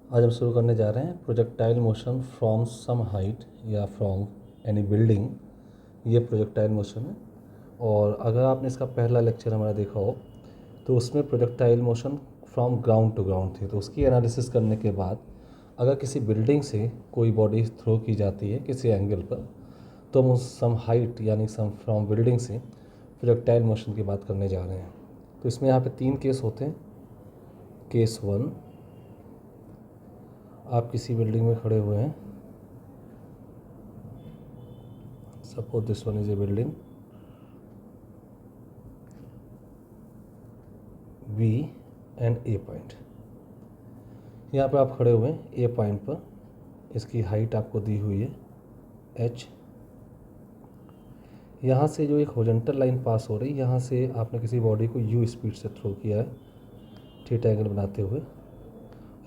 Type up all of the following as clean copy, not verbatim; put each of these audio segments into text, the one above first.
आज हम शुरू करने जा रहे हैं projectile motion from some height या फ्रॉम एनी बिल्डिंग। ये प्रोजेक्टाइल मोशन है। और अगर आपने इसका पहला लेक्चर हमारा देखा हो तो उसमें projectile motion from ground to ground थी। तो उसकी एनालिसिस करने के बाद अगर किसी बिल्डिंग से कोई बॉडी थ्रो की जाती है किसी एंगल पर तो हम उस सम हाइट यानी सम फ्रॉम बिल्डिंग से प्रोजेक्टाइल मोशन की बात करने जा रहे हैं। तो इसमें यहाँ पे 3 केस होते हैं। केस 1, आप किसी बिल्डिंग में खड़े हुए हैं। Suppose this one is A building B and A point. यहाँ पर आप खड़े हुए हैं ए पॉइंट पर। इसकी हाइट आपको दी हुई है h। यहाँ से जो एक हॉरिजॉन्टल लाइन पास हो रही है, यहाँ से आपने किसी बॉडी को u स्पीड से थ्रो किया है थीटा एंगल बनाते हुए।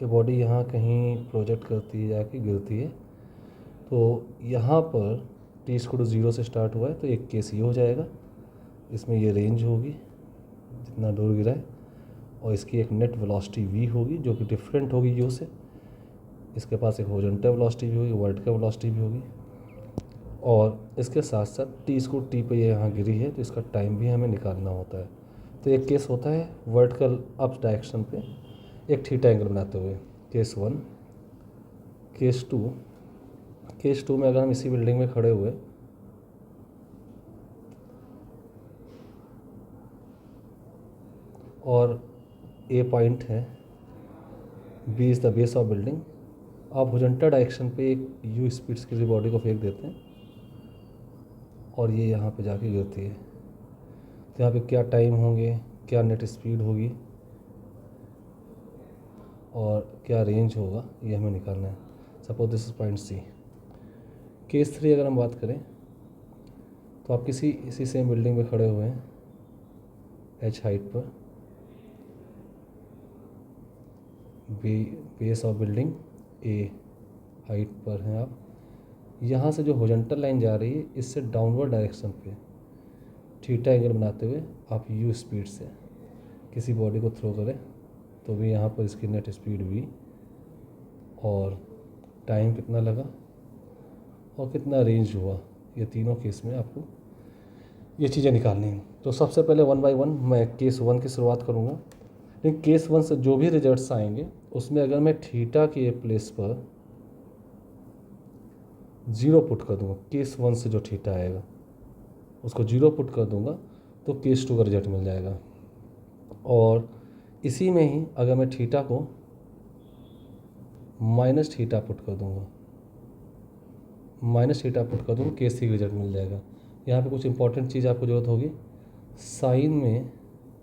ये बॉडी यहाँ कहीं प्रोजेक्ट करती है, जाके गिरती है। तो यहाँ पर टी स्क्वायर 0 से स्टार्ट हुआ है तो एक केस ये हो जाएगा। इसमें ये रेंज होगी जितना दूर गिरा है, और इसकी एक नेट वेलोसिटी v होगी जो कि डिफरेंट होगी u से। इसके पास एक हॉरिजॉन्टल वेलोसिटी भी होगी, वर्टिकल वेलोसिटी भी होगी, और इसके साथ साथ टी स्क्वायर टी पे ये यहाँ गिरी है तो इसका टाइम भी हमें निकालना होता है। तो एक केस होता है वर्टिकल अप डायरेक्शन पे एक थीटा एंगल बनाते हुए, केस 1। केस 2, केस 2 में अगर हम इसी बिल्डिंग में खड़े हुए और ए पॉइंट है, B is the base of building, आप हॉरिजॉन्टल डायरेक्शन पे एक यू स्पीड से किसी बॉडी को फेंक देते हैं और ये यहाँ पे जाके गिरती है। तो यहाँ पे क्या टाइम होंगे, क्या नेट स्पीड होगी और क्या रेंज होगा, ये हमें निकालना है। Suppose this is point C. Case 3 अगर हम बात करें तो आप इसी सेम बिल्डिंग में खड़े हुए हैं h हाइट पर। Base of building a height पर हैं आप। यहाँ से जो हॉरिजॉन्टल लाइन जा रही है इससे डाउनवर्ड डायरेक्शन पे थीटा एंगल बनाते हुए आप u स्पीड से किसी बॉडी को थ्रो करें तो भी यहाँ पर इसकी नेट स्पीड v और टाइम कितना लगा और कितना रेंज हुआ, ये तीनों केस में आपको ये चीज़ें निकालनी हैं। तो सबसे पहले 1 बाय 1 मैं केस 1 की शुरुआत करूँगा। लेकिन केस 1 से जो भी रिजल्ट्स आएंगे उसमें अगर मैं थीटा के प्लेस पर 0 पुट कर दूँगा, केस 1 से जो थीटा आएगा उसको 0 पुट कर दूँगा तो केस 2 का रिजल्ट मिल जाएगा। और इसी में ही अगर मैं थीटा को माइनस थीटा पुट कर दूँगा, केस 3 का रिजल्ट मिल जाएगा। यहाँ पे कुछ इंपॉर्टेंट चीज़ आपको ज़रूरत होगी। साइन में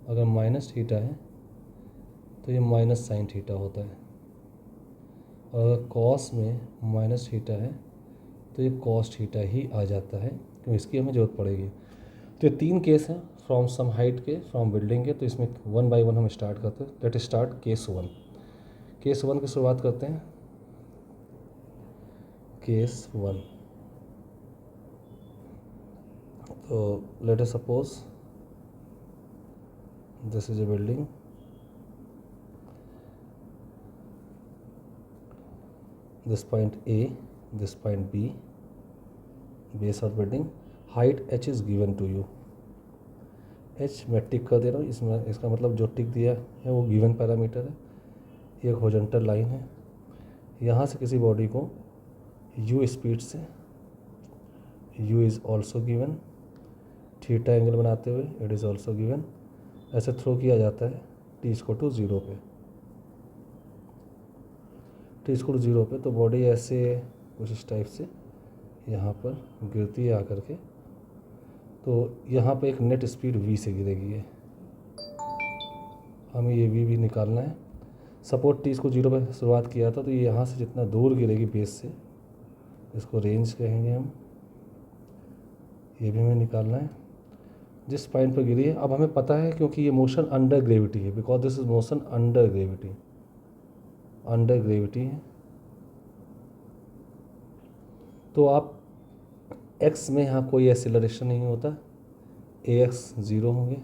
अगर माइनस थीटा है तो ये माइनस साइन थीटा होता है, और अगर कॉस में माइनस थीटा है तो ये कॉस थीटा ही आ जाता है, क्योंकि इसकी हमें ज़रूरत पड़ेगी। तो ये 3 केस हैं फ्रॉम सम हाइट के, फ्रॉम बिल्डिंग के। तो इसमें 1 बाय 1 हम स्टार्ट करते हैं। Let start case 1। केस 1 की शुरुआत करते हैं। केस 1, तो let us suppose this is A building, this point A, this point B, base of building, height h is given to you। h मैं टिक कर दे रहा हूँ, इसमें इसका मतलब जो टिक दिया है वो गिवन पैरामीटर है। ये एक हॉरिजॉन्टल लाइन है, यहाँ से किसी बॉडी को u स्पीड से, u is also given, theta angle बनाते हुए इट इज़ ऑल्सो गिवन, ऐसे थ्रो किया जाता है t इक्वल टू 0 पे। टी स्क्वायर 0 पे तो बॉडी ऐसे कुछ इस टाइप से यहाँ पर गिरती है आकर के। तो यहाँ पे एक नेट स्पीड v से गिरेगी ये, हमें ये v भी निकालना है। सपोज टी इसको 0 पे शुरुआत किया था तो ये यहाँ से जितना दूर गिरेगी बेस से, इसको रेंज कहेंगे हम, ये भी हमें निकालना है। जिस पॉइंट पर गिरी है अब हमें पता है, क्योंकि ये मोशन अंडर ग्रेविटी है, because this is motion under gravity, है। तो आप x में यहाँ कोई एक्सेलरेशन नहीं होता, ax 0 होंगे।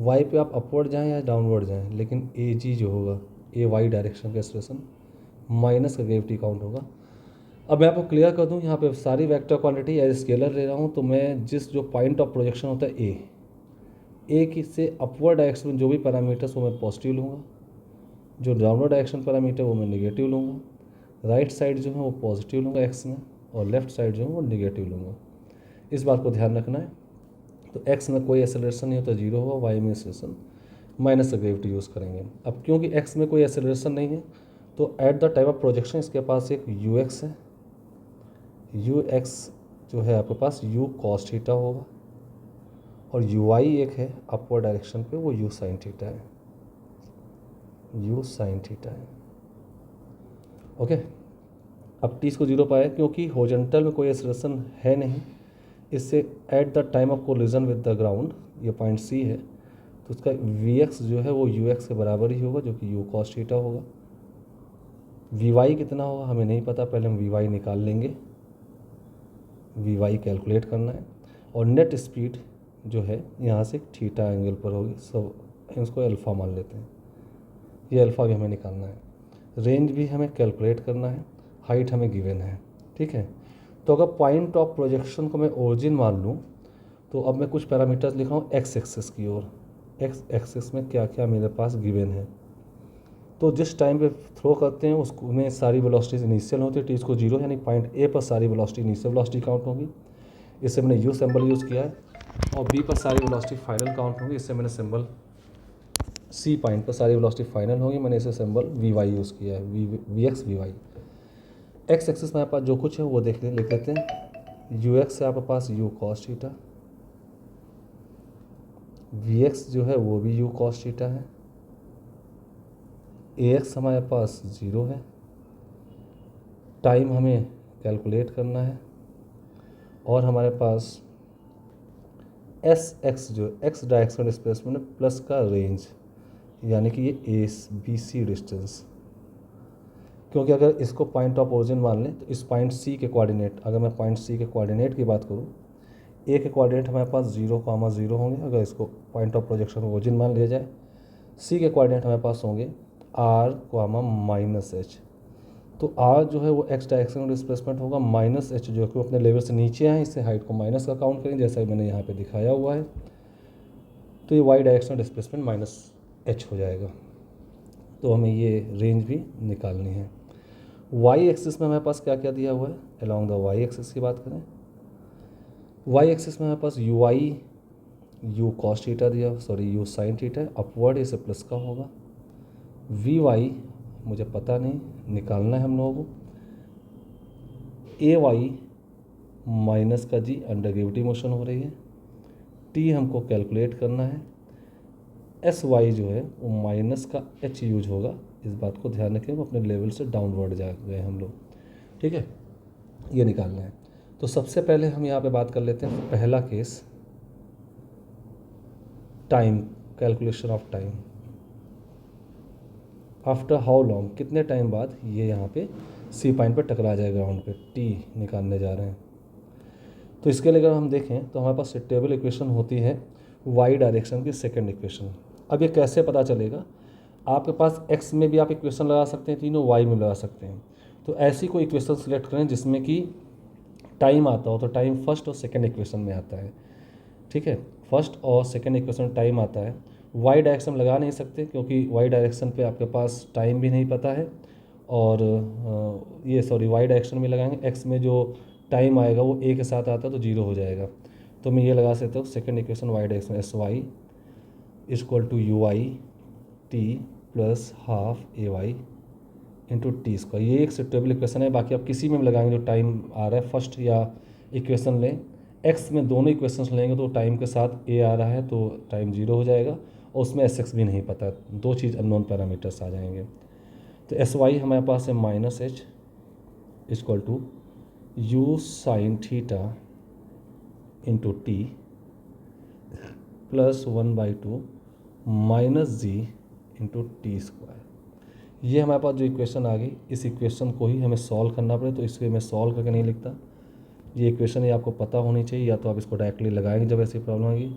y पे आप अपवर्ड जाएं या डाउनवर्ड जाएं, लेकिन ag जो होगा ए वाई डायरेक्शन का एक्सेलरेशन माइनस का ग्रेविटी काउंट होगा। अब मैं आपको क्लियर कर दूं, यहाँ पे सारी वेक्टर क्वांटिटी एज स्केलर ले रहा हूँ, तो मैं जिस जो पॉइंट ऑफ प्रोजेक्शन होता है ए की से अपवर्ड डायरेक्शन में जो भी पैरामीटर्स वो मैं पॉजिटिव लूँगा, जो डाउनवर्ड डायरेक्शन पैरामीटर वो मैं नेगेटिव लूँगा, राइट साइड जो है वो पॉजिटिव लूँगा एक्स में, और लेफ्ट साइड जो है वो नेगेटिव लूँगा। इस बात को ध्यान रखना है। तो एक्स में कोई एक्सेलरेशन नहीं होता, जीरो होगा, वाई में एक्सेलरेशन माइनस ग्रेविटी यूज़ करेंगे। अब क्योंकि एक्स में कोई एक्सेलरेशन नहीं है, तो at the time of projection इसके पास एक यू एक्स है, यू एक्स जो है आपके पास यू कॉस थीटा होगा, और यू वाई एक है अपवर्ड डायरेक्शन पे, वो यू साइन थीटा है, यू साइन थीटा है। ओके, अब टी इसको जीरो पाया क्योंकि हॉरिजॉन्टल में कोई एक्सेलरेशन है नहीं, इससे at the time of collision with the ground, ये पॉइंट सी है, तो उसका वी एक्स जो है वो यू एक्स के बराबर ही होगा, जो कि यू कॉस थीटा होगा। वी वाई कितना होगा हमें नहीं पता, पहले हम वी वाई निकाल लेंगे, वी वाई कैलकुलेट करना है। और नेट स्पीड जो है यहाँ से थीटा एंगल पर होगी, सब इसको अल्फ़ा मान लेते हैं, ये अल्फ़ा भी हमें निकालना है। रेंज भी हमें कैलकुलेट करना है, हाइट हमें गिवन है, ठीक है। तो अगर पॉइंट ऑफ प्रोजेक्शन को मैं ओरिजिन मान लूँ, तो अब मैं कुछ पैरामीटर्स लिख रहा हूँ एक्स एक्सिस की ओर। एक्स एक्सिस में क्या क्या मेरे पास गिवन है, तो जिस टाइम पे थ्रो करते हैं उसको में सारी वेलोसिटीज इनिशियल होती है, टी इसको जीरो, यानी पॉइंट ए पर सारी वेलोसिटी इनिशियल वेलोसिटी काउंट होगी, इससे मैंने यू सिंबल यूज़ किया है। और बी पर सारी वेलोसिटी फाइनल काउंट होगी, इससे मैंने सिंबल सी पॉइंट पर सारी वेलोसिटी फाइनल होगी, मैंने इसे सिंबल वी वाई यूज़ किया है, v x v y. X axis में आपके पास जो कुछ है वो लिख लेते हैं। यू एक्स है आपके पास u cos theta, v x जो है वो भी यू कॉस थीटा है, ए एक्स हमारे पास ज़ीरो है, टाइम हमें कैलकुलेट करना है, और हमारे पास एस एक्स जो एक्स डायरेक्शनल डिस्प्लेसमेंट है प्लस का रेंज, यानी कि ये ए बी सी डिस्टेंस। क्योंकि अगर इसको पॉइंट ऑफ ओरिजिन मान लें, तो इस पॉइंट सी के कोऑर्डिनेट, अगर मैं पॉइंट सी के कोऑर्डिनेट की बात करूँ, ए के कोऑर्डिनेट हमारे पास 0,0 होंगे अगर इसको पॉइंट ऑफ प्रोजेक्शन ओरिजिन मान लिया जाए। सी के कोऑर्डिनेट हमारे पास होंगे r, -h। तो r जो है वो एक्स डायरेक्शनल डिस्प्लेसमेंट होगा, -h जो कि अपने लेवल से नीचे आए, इससे हाइट को माइनस का काउंट करें जैसा मैंने यहाँ पे दिखाया हुआ है, तो ये y डायरेक्शनल डिस्प्लेसमेंट -h हो जाएगा। तो हमें ये रेंज भी निकालनी है। वाई एक्सिस में हमारे पास क्या क्या दिया हुआ है, अलॉन्ग द वाई एक्सिस की बात करें, वाई एक्सिस में हमारे पास u y u cos theta दिया, यू साइन थीटा, अपवर्ड इसे प्लस का होगा। वी वाई मुझे पता नहीं, निकालना है हम लोगों को। ए वाई माइनस का जी, अंडर ग्रेविटी मोशन हो रही है, टी हमको कैलकुलेट करना है। एस वाई जो है वो माइनस का एच यूज होगा, इस बात को ध्यान रखें, वो अपने लेवल से डाउनवर्ड जा गए हम लोग, ठीक है, ये निकालना है। तो सबसे पहले हम यहाँ पे बात कर लेते हैं पहला case, time, calculation of time. After how long, कितने टाइम बाद ये यहाँ पे सी पॉइंट पे टकरा जाए ग्राउंड पे, टी निकालने जा रहे हैं। तो इसके लिए अगर हम देखें तो हमारे पास टेबल इक्वेशन होती है वाई डायरेक्शन की सेकंड इक्वेशन। अब ये कैसे पता चलेगा, आपके पास एक्स में भी आप इक्वेशन लगा सकते हैं तीनों, वाई में लगा सकते हैं। तो ऐसी कोई इक्वेशन सिलेक्ट करें जिसमें कि टाइम आता हो, तो टाइम फर्स्ट और सेकंड इक्वेशन में आता है, ठीक है, फर्स्ट और सेकंड इक्वेशन टाइम आता है। वाई डायरेक्शन लगा नहीं सकते क्योंकि वाई डायरेक्शन पे आपके पास टाइम भी नहीं पता है, और वाई डायरेक्शन में लगाएंगे, एक्स में जो टाइम आएगा वो ए के साथ आता है तो जीरो हो जाएगा। तो मैं ये लगा सकता हूँ second equation y direction, s y equal to u y t plus half a y into t square. ये एक सुटेबल इक्वेशन है, बाकी आप किसी में भी लगाएंगे जो टाइम आ रहा है फर्स्ट, या इक्वेशन लें एक्स में, दोनों इक्वेशंस लेंगे तो टाइम के साथ ए आ रहा है तो टाइम जीरो हो जाएगा, और उसमें एस एक्स भी नहीं पता, दो चीज़ अननोन पैरामीटर्स आ जाएंगे। तो एस वाई हमारे पास है -h equal to u sine theta into t plus 1/2 -g into t square. ये हमारे पास जो इक्वेशन आ गई, इस इक्वेशन को ही हमें सॉल्व करना पड़े, तो इसको मैं सॉल्व करके नहीं लिखता, ये इक्वेशन ये आपको पता होनी चाहिए, या तो आप इसको डायरेक्टली लगाएंगे जब ऐसी प्रॉब्लम होगी।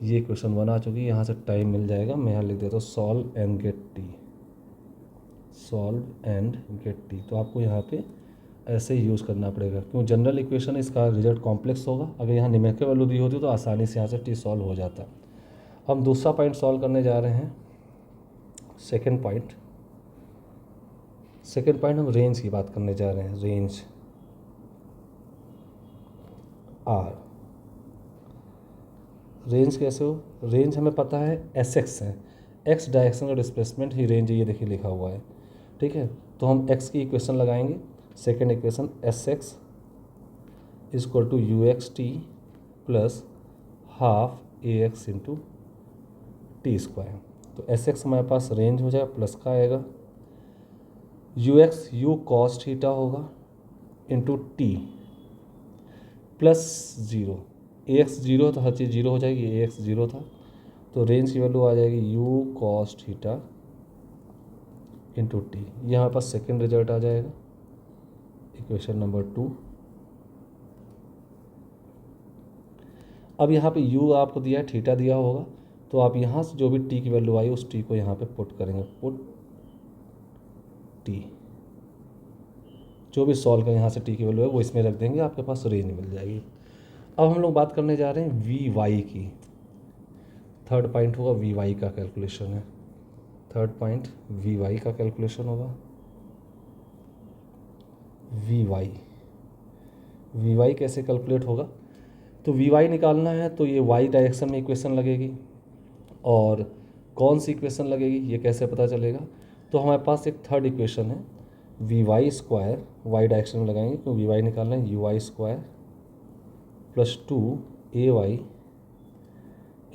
ये इक्वेशन 1 आ चुकी है, यहाँ से टाइम मिल जाएगा, मैं यहाँ लिख देता हूँ solve and get t. Solve and get t. तो आपको यहाँ पे ऐसे ही यूज़ करना पड़ेगा, क्यों जनरल इक्वेशन इसका रिजल्ट कॉम्प्लेक्स होगा। अगर यहाँ न्यूमेरिकल वैल्यू दी होती तो आसानी से यहाँ से टी सॉल्व हो जाता। हम दूसरा पॉइंट सॉल्व करने जा रहे हैं। सेकेंड पॉइंट हम रेंज की बात करने जा रहे हैं। रेंज आर, रेंज कैसे हो? रेंज हमें पता है एस एक्स है, एक्स डायरेक्शन का डिस्प्लेसमेंट ही रेंज है, ये देखिए लिखा हुआ है, ठीक है। तो हम एक्स की इक्वेशन लगाएंगे। Second equation s x is equal to u x t plus half a x into t square. तो एस एक्स हमारे पास रेंज हो जाएगा, प्लस का आएगा, u x u cos theta होगा into t plus zero. A x zero तो हर चीज़ जीरो हो जाएगी, ए एक्स जीरो था तो रेंज की वैल्यू आ जाएगी you cos theta into T. ये हमारे पास सेकेंड रिजल्ट आ जाएगा, इक्वेशन नंबर 2। अब यहाँ पे u आपको दिया है, थीटा दिया होगा, तो आप यहाँ से जो भी t की वैल्यू आई उस t को यहाँ पे पुट करेंगे, पुट t। जो भी सॉल्व का यहाँ से t की वैल्यू है वो इसमें रख देंगे, आपके पास रेंज मिल जाएगी। अब हम लोग बात करने जा रहे हैं वी वाई की। थर्ड पॉइंट होगा वी वाई का कैलकुलेशन है। थर्ड पॉइंट वी वाई का कैलकुलेशन होगा। वी वाई कैसे कैलकुलेट होगा? तो वी वाई निकालना है तो ये वाई डायरेक्शन में इक्वेशन लगेगी, और कौन सी इक्वेशन लगेगी ये कैसे पता चलेगा? तो हमारे पास एक थर्ड इक्वेशन है, v y square y direction में लगाएंगे, क्योंकि वी वाई निकालना है, u y square plus 2 AY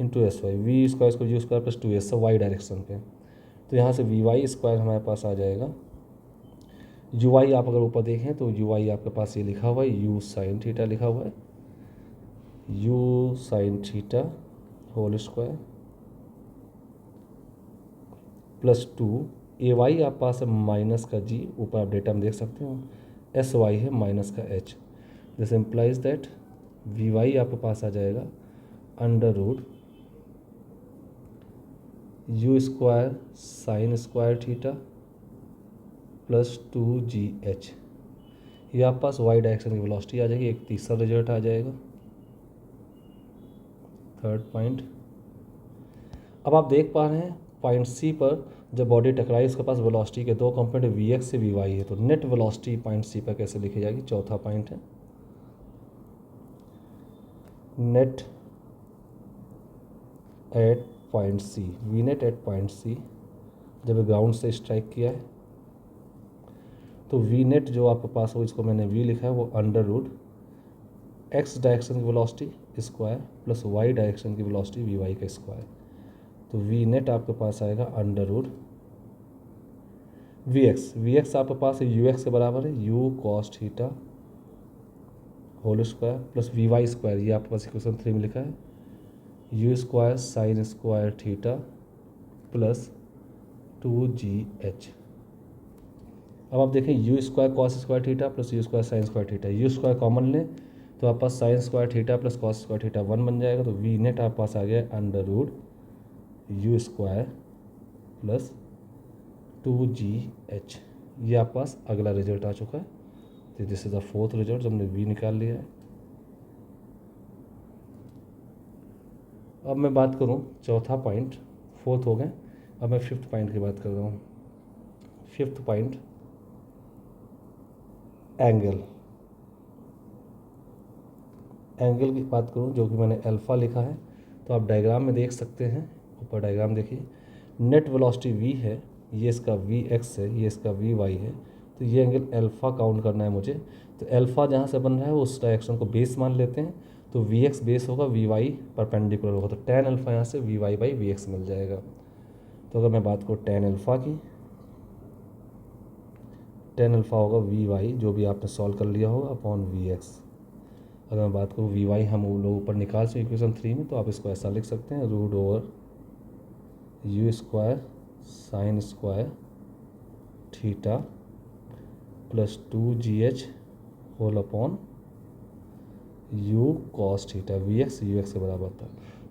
into s y, v square इसको u square plus 2 s y direction पे। तो यहाँ से वी वाई स्क्वायर हमारे पास आ जाएगा, यू वाई आप अगर ऊपर देखें तो यू वाई आपके पास ये लिखा हुआ है, यू साइन थीटा लिखा हुआ है, u sine theta whole square plus 2 AY आप पास है माइनस का जी, ऊपर आप डेटा में देख सकते हो, SY है माइनस का H। This implies that v y आपके पास आ जाएगा under root u square sine square theta plus 2GH। ये आप पास वाई डायरेक्शन की वेलोसिटी आ जाएगी। एक तीसरा रिजल्ट आ जाएगा, थर्ड पॉइंट। अब आप देख पा रहे हैं पॉइंट सी पर जब बॉडी टकराई उसके पास वेलोसिटी के दो कंपोनेंट वी एक्स से वी वाई है, तो नेट वेलोसिटी पॉइंट सी पर कैसे लिखी जाएगी? चौथा पॉइंट है net at point C, v net at point C. जब ग्राउंड से स्ट्राइक किया है तो वी नेट जो आपके पास हो, इसको मैंने वी लिखा है, वो अंडर रूट एक्स डायरेक्शन की velocity square plus y direction की वेलोसिटी वी वाई का स्क्वायर। तो वी नेट आपके पास आएगा अंडर रूट वी एक्स आपके पास यू एक्स के बराबर है, u cos theta whole square plus v y square, ये आपके पास इक्वेशन 3 में लिखा है, u square sine square theta plus 2GH। अब आप देखें u square cos square theta plus u square sine square theta, u square common लें तो आपके पास sine square theta plus cos square theta 1 बन जाएगा। तो वी नेट आपके पास आ गया under root u square plus 2GH। ये आपके पास अगला रिजल्ट आ चुका है। तो this is the fourth result, हमने वी निकाल लिया है। अब मैं बात करूं चौथा पॉइंट, फोर्थ हो गए, अब मैं फिफ्थ पॉइंट की बात कर रहा हूँ। फिफ्थ पॉइंट एंगल की बात करूं, जो कि मैंने अल्फ़ा लिखा है, तो आप डायग्राम में देख सकते हैं, ऊपर डायग्राम देखिए, नेट वेलोसिटी v है, ये इसका vx है, ये इसका vy है, तो ये एंगल अल्फ़ा काउंट करना है मुझे। तो अल्फ़ा जहाँ से बन रहा है उस डायरेक्शन को बेस मान लेते हैं, तो vx बेस होगा, vy परपेंडिकुलर होगा, तो tan अल्फ़ा यहाँ से vy बाई vx मिल जाएगा। तो अगर मैं बात करूँ tan अल्फ़ा की, tan अल्फ़ा होगा vy, जो भी आपने सॉल्व कर लिया होगा, अपॉन vx। अगर मैं बात करूँ vy हम लोग ऊपर निकाल से इक्वेशन 3 में, तो आप इसको ऐसा लिख सकते हैं, root over u square sine square theta plus 2GH whole upon u cos theta, vx u x के बराबर था।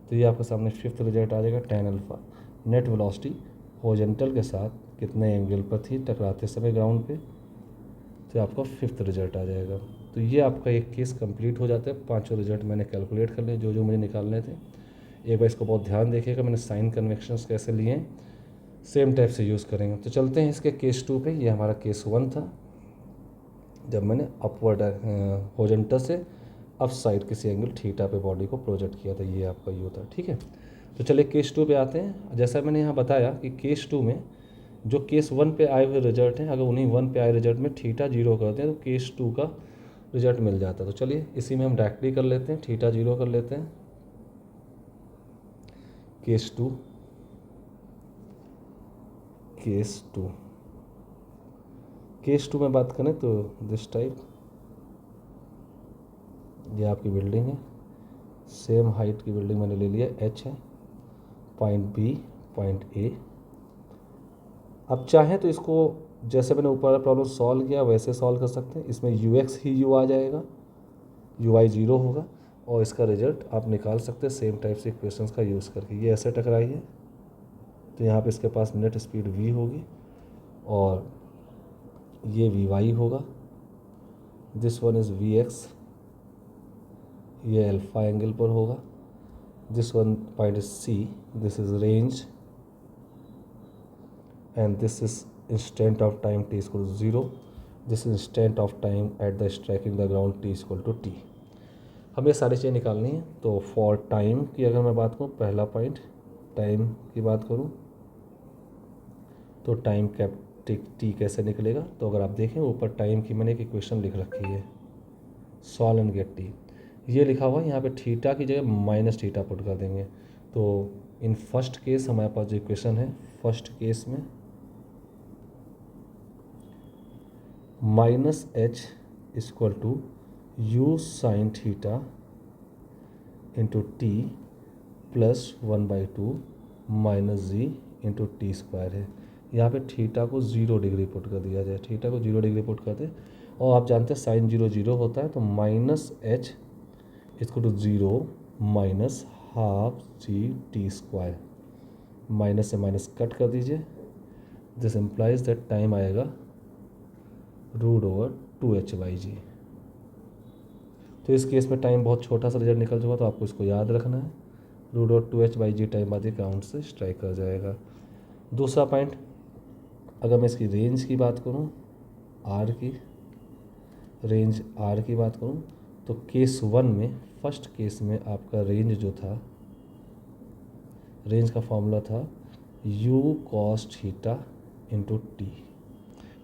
तो ये आपके सामने फिफ्थ रिजल्ट आ जाएगा, tan alpha net velocity horizontal के साथ कितने एंगल पर थी टकराते समय ग्राउंड पे, तो आपका 5th रिजल्ट आ जाएगा। तो ये आपका एक केस कंप्लीट हो जाता है। 5 रिजल्ट मैंने कैलकुलेट कर लिए जो जो मुझे निकालने थे। एक बार इसको बहुत ध्यान देखिएगा, मैंने साइन कन्वेक्शंस कैसे लिए हैं, सेम टाइप से यूज़ करेंगे। तो चलते हैं इसके केस 2 पे। ये हमारा केस 1 था, जब मैंने अपवर्ड हॉरिजॉन्टल से अप साइड किसी एंगल थीटा पे बॉडी को प्रोजेक्ट किया था। ये आपका यू था, ठीक है। तो चलिए केस 2 पे आते हैं। जैसा मैंने यहाँ बताया कि केस 2 में जो केस 1 पे आए हुए रिजल्ट हैं, अगर उन्हीं 1 पे आए रिजल्ट में थीटा 0 करते हैं तो केस 2 का रिजल्ट मिल जाता है। तो चलिए इसी में हम डायरेक्टली कर लेते हैं, थीटा 0 कर लेते हैं। केस 2, केस 2, केस 2 में बात करें तो दिस टाइप, ये आपकी बिल्डिंग है, सेम हाइट की बिल्डिंग मैंने ले लिया, एच है, पॉइंट बी, पॉइंट ए। अब चाहें तो इसको जैसे मैंने ऊपर वाला प्रॉब्लम सॉल्व किया वैसे सॉल्व कर सकते हैं। इसमें यू एक्स ही यू आ जाएगा, यू वाई 0 होगा, और इसका रिजल्ट आप निकाल सकते हैं सेम टाइप से इक्वेशंस का यूज़ करके। ये ऐसे टकराई है तो यहाँ पे इसके पास नेट स्पीड v होगी और ये वी वाई होगा। This one is v x, ये अल्फा एंगल पर होगा। This one point is C, this is range, and this is instant of time t equal to 0, this is instant of time at the striking the ground t equal to t। हमें सारी चीज़ें निकालनी है। तो for time की अगर मैं बात करूँ, पहला पॉइंट टाइम की बात करूँ तो टाइम कैप टी कैसे निकलेगा। तो अगर आप देखें ऊपर टाइम की मैंने एक इक्वेशन लिख रखी है, सॉल्व एंड गेट टी। ये लिखा हुआ है, यहाँ पे थीटा की जगह माइनस थीटा पुट कर देंगे। तो इन फर्स्ट केस हमारे पास जो इक्वेशन है, फर्स्ट केस में minus h equal to u sine theta into t plus 1/2 minus g into t square है। यहाँ पे थीटा को 0 डिग्री पुट कर दिया जाए, थीटा को 0 डिग्री पुट कर दे। और आप जानते हैं साइन 0 0 होता है, तो minus h equal to 0 minus half g t square. Minus से माइनस कट कर दीजिए। दिस इम्प्लाइज दैट टाइम आएगा √/2h/g। तो इस केस में टाइम बहुत छोटा सा रिजल्ट निकल चुका, तो आपको इसको याद रखना है। √2h/g टाइम बाद ये ग्राउंड से स्ट्राइक कर जाएगा। दूसरा पॉइंट, अगर मैं इसकी रेंज की बात करूं, आर की रेंज, आर की बात करूं, तो केस 1 में, फर्स्ट केस में आपका रेंज जो था, रेंज का फॉर्मूला था u cos theta into T.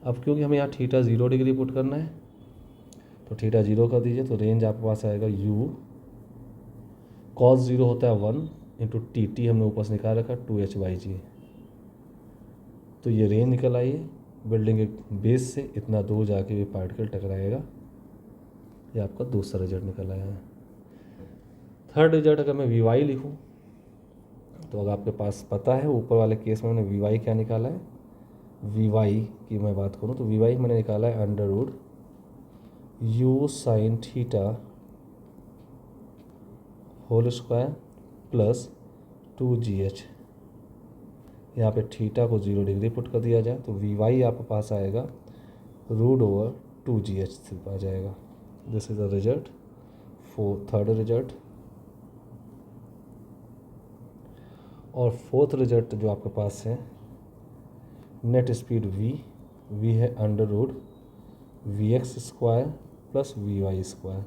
अब क्योंकि हमें यहाँ थीटा 0 डिग्री पुट करना है तो थीटा 0 कर दीजिए। तो रेंज आपके पास आएगा u cos 0 होता है 1 इंटू टी हमने ऊपर से निकाल रखा 2h/g। तो ये रेंज निकल आई है बिल्डिंग के बेस से, इतना दूर जाके भी पार्टिकल टकराएगा। ये आपका दूसरा रिजल्ट निकल आया है। थर्ड रिजल्ट अगर मैं वी वाई लिखूँ तो अगर आपके पास पता है ऊपर वाले केस में मैंने वी वाई क्या निकाला है, वी वाई की मैं बात करूँ तो वी वाई मैंने निकाला है √u sine theta whole square plus 2gh। यहाँ पे थीटा को 0 डिग्री पुट कर दिया जाए तो वी वाई आपके पास आएगा √2gh सिर्फ आ जाएगा। This is the result for third result. और फोर्थ रिजल्ट जो आपके पास है, नेट स्पीड v है √vx square plus vy square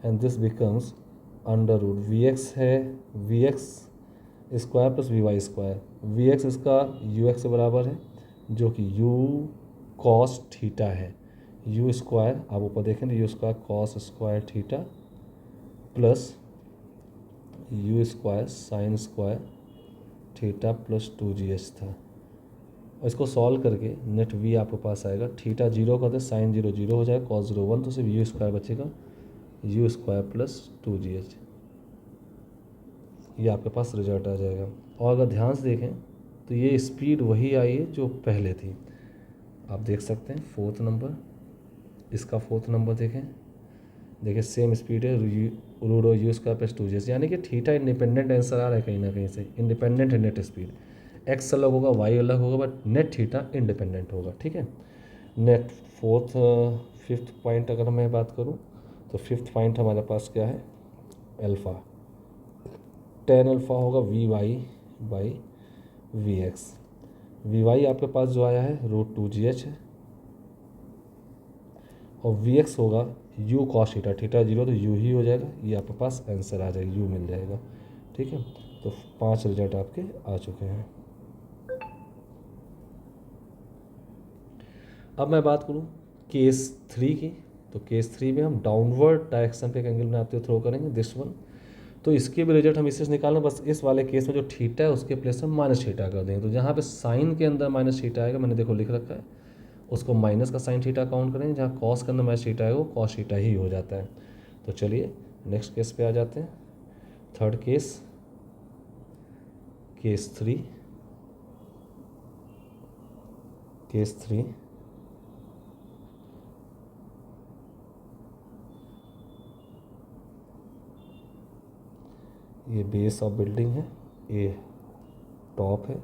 and this becomes √vx है vx square plus vy square. vx इसका ux से बराबर है जो कि u cos थीटा है। u स्क्वायर आप ऊपर देखें तो u square cos square theta plus u square sine square theta plus 2gh था। और इसको सॉल्व करके नेट v आपके पास आएगा, थीटा 0 कर दे, साइन 0 0 हो जाएगा, cos 0 1, तो सिर्फ u स्क्वायर बचेगा, u स्क्वायर प्लस 2gh। ये आपके पास रिजल्ट आ जाएगा। और अगर ध्यान से देखें तो ये स्पीड वही आई है जो पहले थी। आप देख सकते हैं फोर्थ नंबर, इसका फोर्थ नंबर देखें, देखिए सेम स्पीड है √u स्क्वायर प्लस 2gh, यानी कि थीटा इंडिपेंडेंट आंसर आ रहा है कहीं ना कहीं से, इंडिपेंडेंट है नेट स्पीड। एक्स अलग होगा, वाई अलग होगा, बट नेट थीटा इंडिपेंडेंट होगा, ठीक है। नेट फिफ्थ पॉइंट अगर मैं बात करूँ तो फिफ्थ पॉइंट हमारे पास क्या है, अल्फ़ा। टेन अल्फ़ा होगा v y by v x. V y आपके पास जो आया है √2gh है, और वी एक्स होगा यू कॉस थीटा। थीटा 0 तो यू ही हो जाएगा, ये आपके पास आंसर आ जाएगा, यू मिल जाएगा, ठीक है। तो 5 रिजल्ट आपके आ चुके हैं। अब मैं बात करूँ केस 3 की, तो केस 3 में हम डाउनवर्ड डायरेक्शन पे एक एंगल बनाते हुए थ्रो करेंगे, दिस वन। तो इसके भी रिजल्ट हम इससे निकालना, बस इस वाले केस में जो थीटा है उसके प्लेस में माइनस थीटा कर देंगे। तो जहाँ पे साइन के अंदर माइनस थीटा आएगा, मैंने देखो लिख रखा है, उसको माइनस का साइन थीटा काउंट करेंगे। जहाँ कॉस के अंदर माइनस थीटा आएगा वो कॉस थीटा ही हो जाता है। तो चलिए नेक्स्ट केस पे आ जाते हैं। Third case, case 3। केस 3 ये बेस ऑफ बिल्डिंग है, ए टॉप है,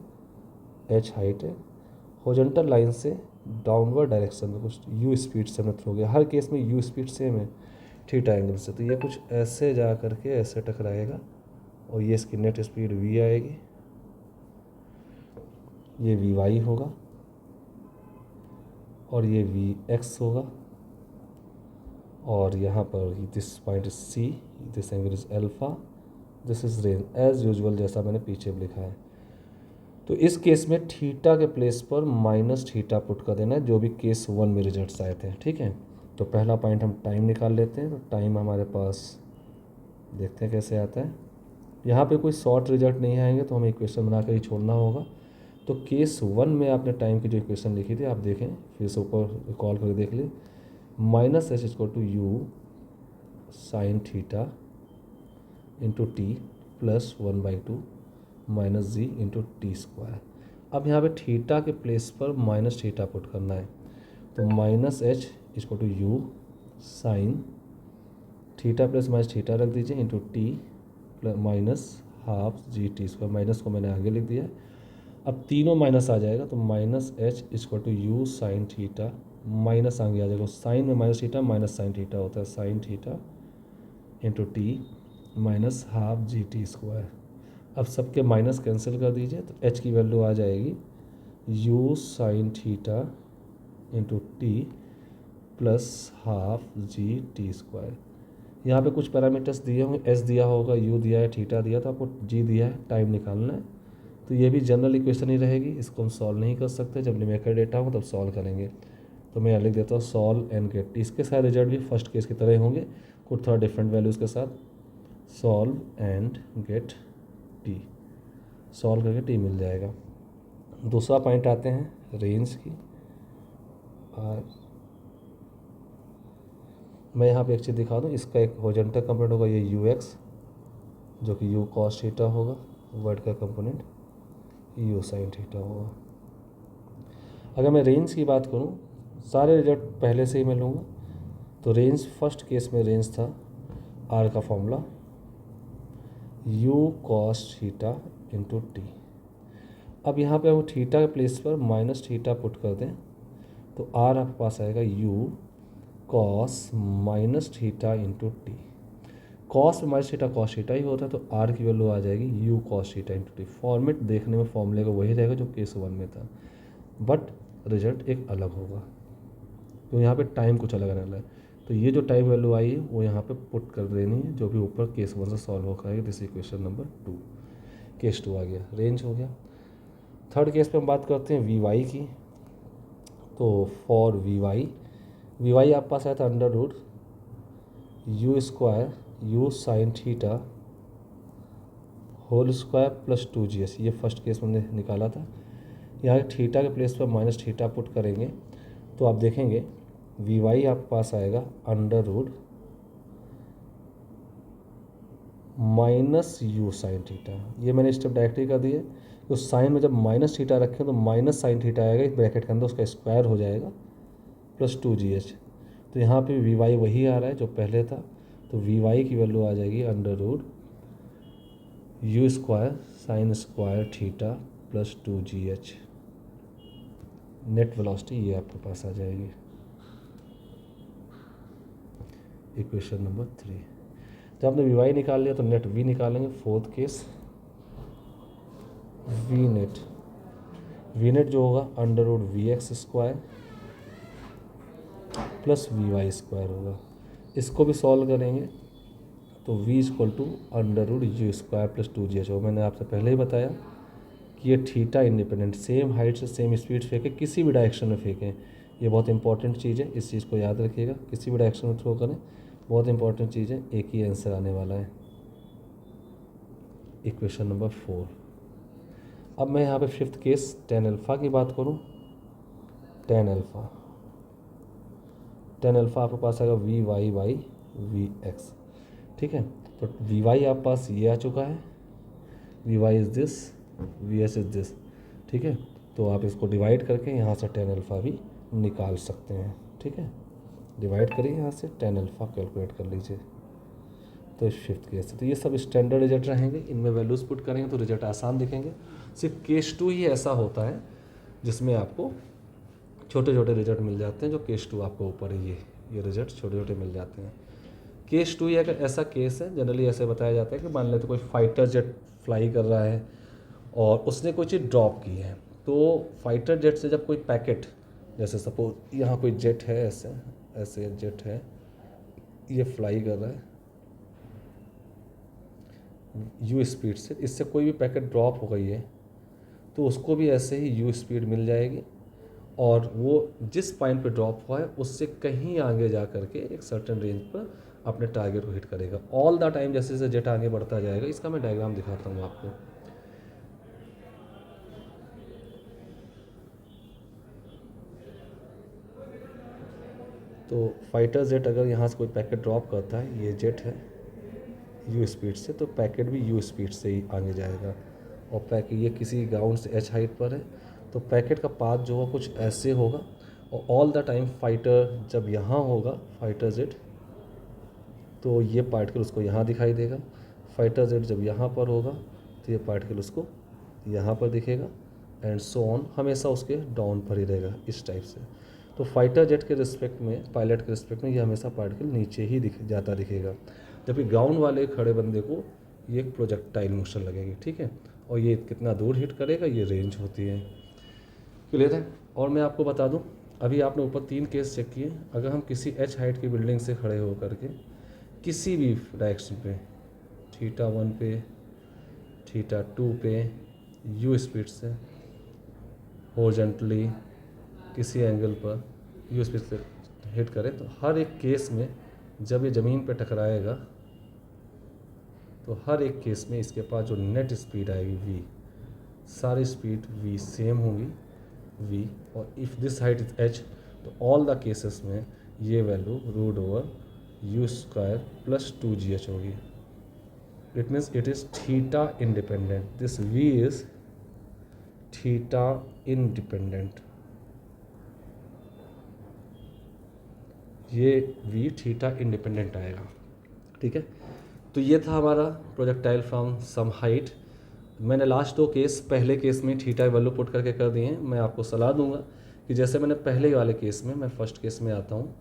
एच हाइट है, हॉरिजॉन्टल लाइन से डाउनवर्ड डायरेक्शन में कुछ यू स्पीड से हमने थ्रो किया। हर केस में यू स्पीड सेम है थीटा एंगल से, तो ये कुछ ऐसे जा करके ऐसे टकराएगा, और ये इसकी नेट स्पीड वी आएगी, ये वी वाई होगा, और ये वी एक्स होगा, और यहाँ पर this point is C, this angle is alpha, this is range as usual, जैसा मैंने पीछे लिखा है। तो इस केस में थीटा के प्लेस पर माइनस थीटा पुट कर देना है, जो भी केस 1 में रिजल्ट्स आए थे, ठीक है। तो पहला पॉइंट हम टाइम निकाल लेते हैं। तो टाइम हमारे पास देखते हैं कैसे आता है। यहाँ पे कोई शॉर्ट रिजल्ट नहीं आएंगे, तो हमें इक्वेशन बना कर ही छोड़ना होगा। तो केस 1 में आपने टाइम की जो इक्वेशन लिखी थी आप देखें, फिर से ऊपर रिकॉल करके देख ली, minus h equal to u sine theta into t plus 1/2 minus g into t square. अब यहाँ पे थीटा के प्लेस पर माइनस थीटा पुट करना है, तो minus h equal to u sine theta plus minus theta रख दीजिए into t plus minus half g t square. Minus को मैंने आगे लिख दिया है। अब तीनों माइनस आ जाएगा, तो minus h equal to u sine theta, minus आगे आ जाएगा, साइन में minus theta minus sine theta होता है, sine theta into t minus half g t square. अब सबके माइनस कैंसिल कर दीजिए, तो एच की वैल्यू आ जाएगी you sine theta into t plus half g t square. यहाँ पे कुछ पैरामीटर्स दिए होंगे, एस दिया होगा, यू दिया है, थीटा दिया था, आपको जी दिया है, टाइम निकालना है। तो ये भी जनरल इक्वेशन ही रहेगी, इसको हम सॉल्व नहीं कर सकते, जब न्यूमेरिकल डेटा हो तब सॉल्व करेंगे। तो मैं लिख देता हूँ सॉल्व एंड गेट टी। इसके सारे रिजल्ट भी फर्स्ट केस की तरह होंगे, कुछ थोड़ा डिफरेंट वैल्यूज़ के साथ। Solve and get t, solve करके टी मिल जाएगा। दूसरा पॉइंट आते हैं रेंज की। और मैं यहाँ पे एक चीज़ दिखा दूँ, इसका एक हॉरिजॉन्टल कंपोनेंट होगा ये यू एक्स, जो कि यू कॉस थीटा होगा, वर्ड का कंपोनेंट यू साइन थीटा होगा। अगर मैं रेंज की बात करूँ, सारे रिजल्ट पहले से ही मैं लूँगा। तो रेंज फर्स्ट केस में रेंज था आर का formula you cos theta into T. अब यहाँ पे हम थीटा के प्लेस पर माइनस थीटा पुट कर दें, तो आर आपके पास आएगा you cos minus theta into T. Cos में माइनस थीटा कॉस थीटा ही होता है, तो आर की वैल्यू आ जाएगी you cos theta into T. Format देखने में फॉर्मूले का वही रहेगा जो केस 1 में था, बट रिजल्ट एक अलग होगा, तो यहाँ पे टाइम कुछ अलग आने वाला है। तो ये जो टाइम वैल्यू आई है वो यहाँ पे पुट कर देनी है, जो भी ऊपर केस 1 से सॉल्व होकर आएगा। दिस इक्वेशन नंबर 2, केस 2 आ गया, रेंज हो गया। थर्ड केस पे हम बात करते हैं वी वाई की। तो फॉर वी वाई आपके पास आया था under root u square u sine theta whole square plus 2gh, ये फर्स्ट केस में हमने निकाला था। यहाँ थीटा के प्लेस पर माइनस थीटा पुट करेंगे, तो आप देखेंगे वी वाई आपके पास आएगा under root minus u sine theta. ये मैंने स्टेप डायरेक्टली कर दिए, तो साइन में जब माइनस थीटा रखें तो माइनस साइन थीटा आएगा, इस ब्रैकेट के अंदर उसका स्क्वायर हो जाएगा प्लस 2gh। तो यहाँ पे वी वाई वही आ रहा है जो पहले था, तो वी वाई की वैल्यू आ जाएगी under root u square sine square theta plus 2gh। Net velocity ये आपके पास आ जाएगी। Equation number 3। जब आपने वी वाई निकाल लिया तो नेट वी निकालेंगे। फोर्थ केस वी नेट जो होगा under root v x square plus v y square होगा। इसको भी सॉल्व करेंगे तो v equal to under root u square plus 2gh होगा। मैंने आपसे पहले ही बताया कि ये थीटा इंडिपेंडेंट, सेम हाइट से सेम स्पीड फेंकें, किसी भी डायरेक्शन में फेंकें। ये बहुत इंपॉर्टेंट चीज़ है, इस चीज़ को याद रखिएगा। किसी भी डायरेक्शन में थ्रो करें, बहुत इंपॉर्टेंट चीज़ है। एक ही आंसर आने वाला है। Equation number 4। अब मैं यहाँ पे फिफ्थ केस टेन अल्फ़ा की बात करूँ। टेन अल्फ़ा आपके पास आएगा v y by v x. ठीक है, तो वी वाई आपके पास ये आ चुका है, v y is this, v s is this. ठीक है, तो आप इसको डिवाइड करके यहाँ से टेन अल्फ़ा भी निकाल सकते हैं। ठीक है, डिवाइड करिए यहाँ से, टेन अल्फ़ा कैलकुलेट कर लीजिए। तो फिफ्थ केस है। तो ये सब स्टैंडर्ड रिजल्ट रहेंगे, इनमें वैल्यूज़ पुट करेंगे तो रिजल्ट आसान दिखेंगे। सिर्फ केस 2 ही ऐसा होता है जिसमें आपको छोटे छोटे रिजल्ट मिल जाते हैं। जो केस 2 आपको ऊपर है, ये रिजल्ट छोटे छोटे मिल जाते हैं। केस 2 एक ऐसा केस है, जनरली ऐसे बताया जाता है कि मान लेते कोई फाइटर जेट फ्लाई कर रहा है और उसने कोई चीज़ ड्रॉप की है। तो फाइटर जेट से जब कोई पैकेट, जैसे सपोज यहाँ कोई जेट है, ऐसे जेट है, ये फ्लाई कर रहा है यू स्पीड से, इससे कोई भी पैकेट ड्रॉप हो गई है तो उसको भी ऐसे ही यू स्पीड मिल जाएगी और वो जिस पॉइंट पे ड्रॉप हुआ है उससे कहीं आगे जा करके एक सर्टेन रेंज पर अपने टारगेट को हिट करेगा ऑल द टाइम। जैसे जैसे जेट आगे बढ़ता जाएगा, इसका मैं डायग्राम दिखाता हूँ आपको। तो फाइटर जेट अगर यहाँ से कोई पैकेट ड्रॉप करता है, ये जेट है यू स्पीड से, तो पैकेट भी यू स्पीड से ही आगे जाएगा। और पैकेट ये किसी ग्राउंड से एच हाइट पर है, तो पैकेट का पाथ जो होगा कुछ ऐसे होगा। और ऑल द टाइम फाइटर जब यहाँ होगा, फाइटर जेट, तो ये पार्टिकल उसको यहाँ दिखाई देगा। फाइटर जेट जब यहाँ पर होगा तो ये पार्टिकल उसको यहाँ पर दिखेगा एंड सो ऑन, हमेशा उसके डाउन पर ही रहेगा इस टाइप से। तो फाइटर जेट के रिस्पेक्ट में, पायलट के रिस्पेक्ट में, ये हमेशा पार्टिकल नीचे ही जाता दिखेगा, जबकि ग्राउंड वाले खड़े बंदे को ये एक प्रोजेक्टाइल मोशन लगेगी। ठीक है, और ये कितना दूर हिट करेगा, ये रेंज होती है। क्लियर है। और मैं आपको बता दूं, अभी आपने ऊपर 3 केस चेक किए। अगर हम किसी एच हाइट की बिल्डिंग से खड़े होकर के किसी भी डायरेक्शन पे, थीटा 1 पे, थीटा 2 पे, यू स्पीड से हॉरिजॉन्टली किसी एंगल पर यू स्पीड से हिट करें, तो हर एक केस में जब ये ज़मीन पे टकराएगा तो हर एक केस में इसके पास जो नेट स्पीड आएगी v, सारी स्पीड v सेम होंगी v। और if this height is h, तो ऑल द केसेस में ये value root over u square plus 2gh होगी। It means it is theta independent. This v is theta independent. ये v theta independent आएगा। ठीक है, तो ये था हमारा प्रोजेक्टाइल फ्रॉम सम हाइट। मैंने लास्ट 2 केस, पहले केस में थीटा वैल्यू पुट करके कर दिए हैं। मैं आपको सलाह दूंगा कि जैसे मैंने पहले वाले केस में, मैं फर्स्ट केस में आता हूँ।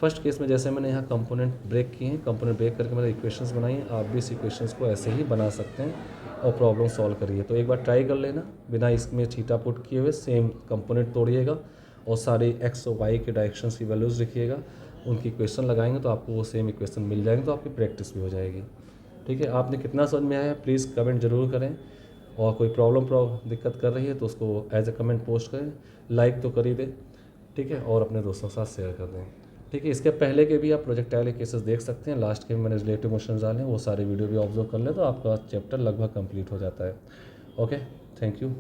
फर्स्ट केस में जैसे मैंने यहाँ कंपोनेंट ब्रेक किए हैं, कंपोनेंट ब्रेक करके मैंने इक्वेशंस बनाई हैं, आप भी इस इक्वेशंस को ऐसे ही बना सकते हैं और प्रॉब्लम सॉल्व करिए। तो एक बार ट्राई कर लेना, बिना इसमें थीटा पुट किए हुए सेम कंपोनेंट तोड़िएगा और सारे एक्स और वाई के डायरेक्शंस की वैल्यूज़ लिखिएगा, उनकी इक्वेशन लगाएंगे तो आपको वो सेम इक्वेशन मिल जाएंगे, तो आपकी प्रैक्टिस भी हो जाएगी। ठीक है, आपने कितना समझ में आया प्लीज़ कमेंट ज़रूर करें, और कोई प्रॉब्लम दिक्कत कर रही है तो उसको एज ए कमेंट पोस्ट करें, लाइक तो कर ही दें। ठीक है, और अपने दोस्तों के साथ शेयर कर दें। ठीक है, इसके पहले के भी आप प्रोजेक्टाइल केसेस देख सकते हैं, लास्ट के भी मैंने रिलेटिव मोशंस डाले हैं, वो सारे वीडियो भी ऑब्जर्व कर लें तो आपका चैप्टर लगभग कंप्लीट हो जाता है। Okay, thank you.